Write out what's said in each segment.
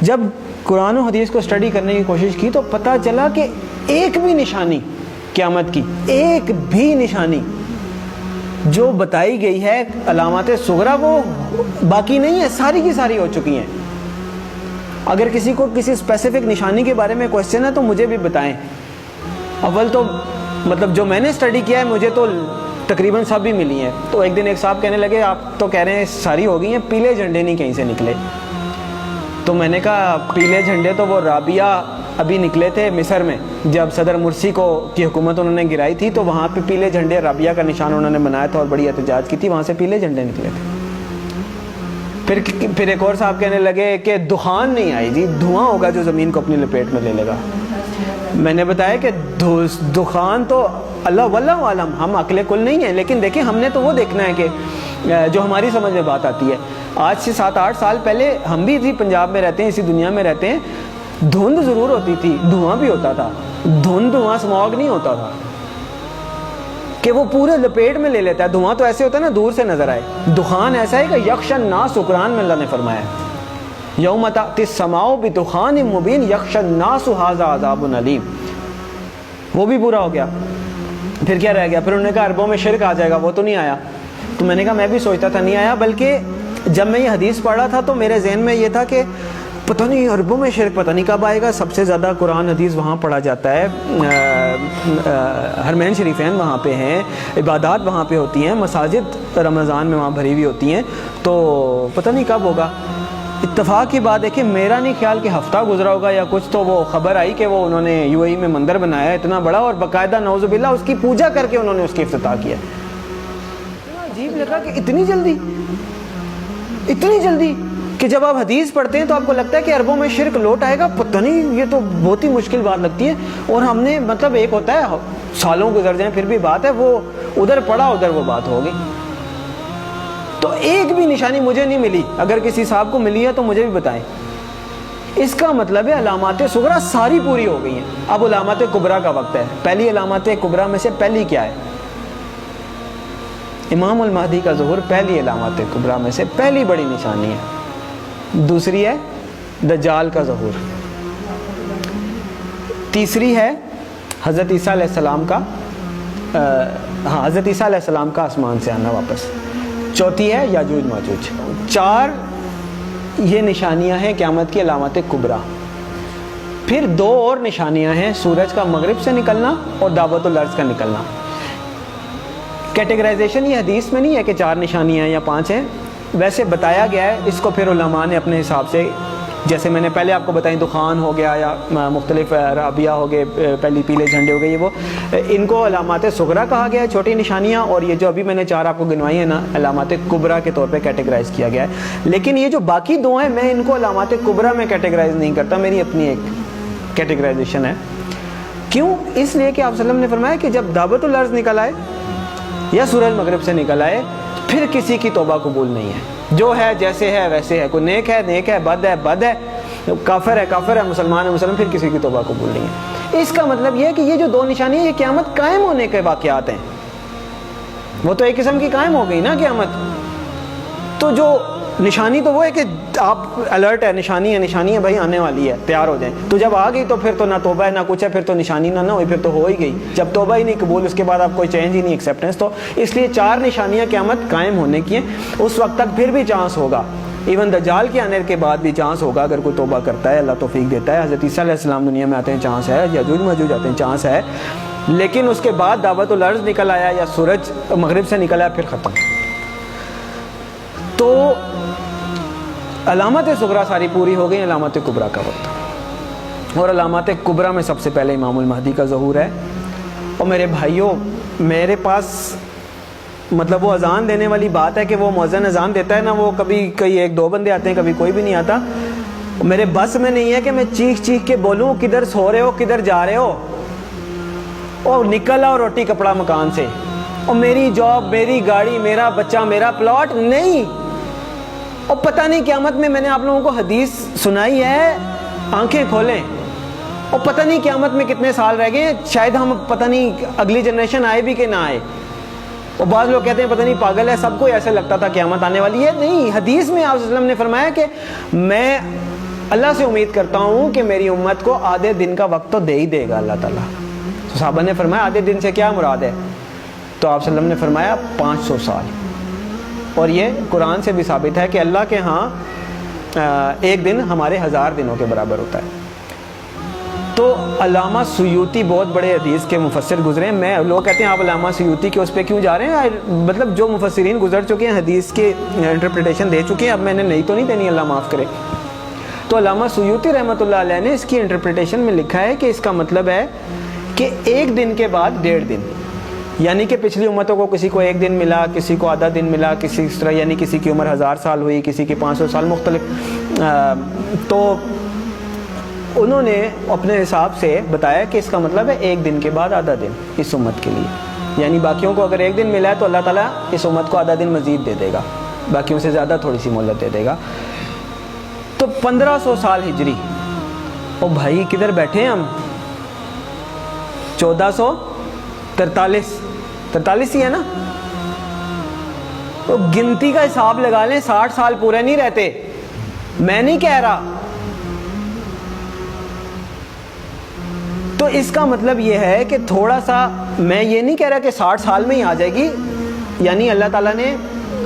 جب قرآن و حدیث کو اسٹڈی کرنے کی کوشش کی تو پتہ چلا کہ ایک بھی نشانی قیامت کی، ایک بھی نشانی جو بتائی گئی ہے علامات صغریٰ وہ باقی نہیں ہے، ساری کی ساری ہو چکی ہیں۔ اگر کسی کو کسی اسپیسیفک نشانی کے بارے میں کوشچن ہے تو مجھے بھی بتائیں۔ اول تو مطلب جو میں نے اسٹڈی کیا ہے مجھے تو تقریباً سب بھی ملی ہیں۔ تو ایک دن ایک صاحب کہنے لگے آپ تو کہہ رہے ہیں ساری ہو گئی ہیں، پیلے جھنڈے نہیں کہیں سے نکلے۔ تو میں نے کہا پیلے جھنڈے تو وہ رابعہ ابھی نکلے تھے مصر میں، جب صدر مرسی کی حکومت انہوں نے گرائی تھی تو وہاں پہ پیلے جھنڈے رابعہ کا نشان انہوں نے بنایا تھا اور بڑی احتجاج کی تھی، وہاں سے پیلے جھنڈے نکلے تھے۔ پھر ایک اور صاحب کہنے لگے کہ دخان نہیں آئی جی، دھواں ہوگا جو زمین کو اپنی لپیٹ میں لے لے گا۔ میں نے بتایا کہ دخان تو اللہ واللہ عالم، ہم عقل کل نہیں ہیں، لیکن دیکھیں ہم نے تو وہ دیکھنا ہے کہ جو ہماری سمجھ میں بات آتی ہے۔ آج سے 7-8 سال پہلے ہم بھی اسی پنجاب میں رہتے ہیں، اسی دنیا میں رہتے ہیں، دھند ضرور ہوتی تھی، دھواں بھی ہوتا تھا، دھواں سماگ نہیں ہوتا تھا کہ وہ پورے لپیٹ میں لے لیتا ہے۔ دھواں تو ایسے ہوتا ہے نا دور سے نظر آئے، دخان ایسا ہے کہ یخشی الناس، قرآن میں اللہ نے فرمایا یوم تأتی السماء بدخان مبین یخشی الناس ھذا عذاب علیم، وہ بھی پورا ہو گیا۔ پھر کیا رہ گیا؟ پھر انہوں نے کہا عربوں میں شرک آ جائے گا، وہ تو نہیں آیا۔ تو میں نے کہا میں بھی سوچتا تھا نہیں آیا، بلکہ جب میں یہ حدیث پڑھ رہا تھا تو میرے ذہن میں یہ تھا کہ پتہ نہیں عربوں میں شرک پتہ نہیں کب آئے گا۔ سب سے زیادہ قرآن حدیث وہاں پڑھا جاتا ہے، حرمین شریفین وہاں پہ ہیں، عبادات وہاں پہ ہوتی ہیں، مساجد رمضان میں وہاں بھری ہوئی ہوتی ہیں، تو پتہ نہیں کب ہوگا۔ اتفاق کی بات ہے کہ میرا نہیں خیال کہ ہفتہ گزرا ہوگا یا کچھ، تو وہ خبر آئی کہ وہ انہوں نے UAE میں مندر بنایا ہے اتنا بڑا، اور باقاعدہ نعوذ باللہ اس کی پوجا کر کے انہوں نے اس کی افتتاح کیا۔ عجیب لگا کہ اتنی جلدی کہ جب آپ حدیث پڑھتے ہیں تو آپ کو لگتا ہے کہ عربوں میں شرک لوٹ آئے گا، پتہ نہیں، یہ تو بہت ہی مشکل بات لگتی ہے۔ اور ہم نے مطلب ایک ہوتا ہے سالوں گزر جائیں پھر بھی بات ہے، وہ ادھر پڑھا ادھر وہ بات ہوگی۔ تو ایک بھی نشانی مجھے نہیں ملی، اگر کسی صاحب کو ملی ہے تو مجھے بھی بتائیں۔ اس کا مطلب ہے علامات صغریٰ ساری پوری ہو گئی ہیں، اب علامات کبریٰ کا وقت ہے۔ پہلی علامات کبریٰ میں سے پہلی کیا ہے؟ امام المہدی کا ظہور پہلی علامات کبریٰ میں سے پہلی بڑی نشانی ہے۔ دوسری ہے دجال کا ظہور، تیسری ہے حضرت عیسیٰ علیہ السلام کا حضرت عیسیٰ علیہ السلام کا آسمان سے آنا واپس، چوتھی ہے یاجوج ماجوج۔ 4 یہ نشانیاں ہیں قیامت کی علامات کبریٰ۔ پھر 2 اور نشانیاں ہیں، سورج کا مغرب سے نکلنا اور دعوت الارض کا نکلنا۔ کیٹیگرائزیشن یہ حدیث میں نہیں ہے کہ 4 نشانیاں یا 5 ہیں، ویسے بتایا گیا ہے، اس کو پھر علماء نے اپنے حساب سے، جیسے میں نے پہلے آپ کو بتائیں دخان ہو گیا یا مختلف رابعہ ہو گئے، پہلی پیلے جھنڈے ہو گئے، یہ وہ ان کو علامات صغریٰ کہا گیا ہے، چھوٹی نشانیاں، اور یہ جو ابھی میں نے 4 آپ کو گنوائی ہیں نا علامات کبریٰ کے طور پہ کیٹیگرائز کیا گیا ہے۔ لیکن یہ جو باقی 2 ہیں میں ان کو علامات کبریٰ میں کیٹیگرائز نہیں کرتا، میری اپنی ایک کیٹیگرائزیشن ہے۔ کیوں؟ اس لیے کہ آپ صلی اللہ علیہ وسلم نے فرمایا کہ جب دعوت الارض نکل آئے یا سورج مغرب سے نکل آئے پھر کسی کی توبہ قبول نہیں ہے، جو ہے جیسے ہے ویسے ہے، کوئی نیک ہے بد ہے، کافر ہے مسلمان ہے پھر کسی کی توبہ قبول نہیں ہے۔ اس کا مطلب یہ ہے کہ یہ جو 2 نشانیاں یہ قیامت قائم ہونے کے واقعات ہیں، وہ تو ایک قسم کی قائم ہو گئی نا قیامت۔ تو جو نشانی تو وہ ہے کہ آپ الرٹ ہے، نشانی ہے بھائی آنے والی ہے، تیار ہو جائیں۔ تو جب آ گئی تو پھر تو نہ توبہ ہے نہ کچھ ہے، پھر تو نشانی نہ ہوئی، پھر تو ہو ہی گئی۔ جب توبہ ہی نہیں قبول، اس کے بعد آپ کوئی چینج ہی نہیں، ایکسیپٹنس۔ تو اس لیے 4 نشانیاں قیامت قائم ہونے کی ہیں، اس وقت تک پھر بھی چانس ہوگا، ایون دجال کے آنے کے بعد بھی چانس ہوگا اگر کوئی توبہ کرتا ہے، اللہ توفیق دیتا ہے۔ حضرت عیسیٰ علیہ السلام دنیا میں آتے ہیں، چانس ہے، یاجوج ماجوج آتے ہیں، چانس ہے، لیکن اس کے بعد دعوت الارض نکل آیا یا سورج مغرب سے نکل آیا پھر ختم۔ تو علامات صغریٰ ساری پوری ہو گئی، علامات کبریٰ کا وقت، اور علامات کبریٰ میں سب سے پہلے امام المہدی کا ظہور ہے۔ اور میرے بھائیوں، میرے پاس مطلب وہ اذان دینے والی بات ہے کہ وہ مؤذن اذان دیتا ہے نا، وہ کبھی کوئی 1-2 بندے آتے ہیں، کبھی کوئی بھی نہیں آتا، میرے بس میں نہیں ہے کہ میں چیخ کے بولوں کدھر سو رہے ہو، کدھر جا رہے ہو، اور نکل آؤ روٹی کپڑا مکان سے، اور میری جاب، میری گاڑی، میرا بچہ، میرا پلاٹ، نہیں۔ اور پتہ نہیں قیامت میں نے آپ لوگوں کو حدیث سنائی ہے، آنکھیں کھولیں، اور پتہ نہیں قیامت میں کتنے سال رہ گئے، شاید ہم پتہ نہیں اگلی جنریشن آئے بھی کہ نہ آئے۔ اور بعض لوگ کہتے ہیں پتہ نہیں پاگل ہے، سب کو ایسے لگتا تھا قیامت آنے والی ہے، نہیں، حدیث میں آپ صلی اللہ علیہ وسلم نے فرمایا کہ میں اللہ سے امید کرتا ہوں کہ میری امت کو آدھے دن کا وقت تو دے ہی دے گا اللہ تعالیٰ. تو صحابہ نے فرمایا آدھے دن سے کیا مراد ہے؟ تو آپ صلی اللہ علیہ وسلم نے فرمایا 500 سال. اور یہ قرآن سے بھی ثابت ہے کہ اللہ کے ہاں ایک دن ہمارے 1000 دنوں کے برابر ہوتا ہے. تو علامہ سیوطی بہت بڑے حدیث کے مفسر گزرے ہیں. لوگ کہتے ہیں آپ علامہ سیوطی کے اس پہ کیوں جا رہے ہیں؟ مطلب جو مفسرین گزر چکے ہیں حدیث کے انٹرپریٹیشن دے چکے ہیں, اب میں نے نہیں تو نہیں دینی, اللہ معاف کرے. تو علامہ سیوطی رحمۃ اللہ علیہ نے اس کی انٹرپریٹیشن میں لکھا ہے کہ اس کا مطلب ہے کہ ایک دن کے بعد 1.5 دن, یعنی کہ پچھلی امتوں کو کسی کو 1 دن ملا, کسی کو آدھا دن ملا, کسی اس طرح, یعنی کسی کی عمر 1000 سال ہوئی, کسی کی 500 سال, مختلف. تو انہوں نے اپنے حساب سے بتایا کہ اس کا مطلب ہے 1 دن کے بعد آدھا دن اس امت کے لیے. یعنی باقیوں کو اگر 1 دن ملا ہے تو اللہ تعالیٰ اس امت کو آدھا دن مزید دے دے گا, باقیوں سے زیادہ تھوڑی سی مہلت دے دے گا. تو 1500 سال ہجری. او بھائی کدھر بیٹھے ہیں ہم؟ 1443 ہی ہے نا. تو گنتی کا حساب لگا لیں, 60 سال پورے نہیں رہتے. میں نہیں کہہ رہا. تو اس کا مطلب یہ ہے کہ تھوڑا سا, میں یہ نہیں کہہ رہا کہ 60 سال میں ہی آ جائے گی, یعنی اللہ تعالیٰ نے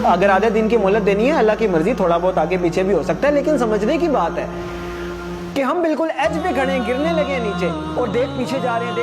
اگر آدھے دن کی مہلت دینی ہے, اللہ کی مرضی, تھوڑا بہت آگے پیچھے بھی ہو سکتا ہے. لیکن سمجھنے کی بات ہے کہ ہم بالکل ایج پہ کھڑے ہیں, گرنے لگے ہیں نیچے, اور دیکھ پیچھے جا رہے ہیں,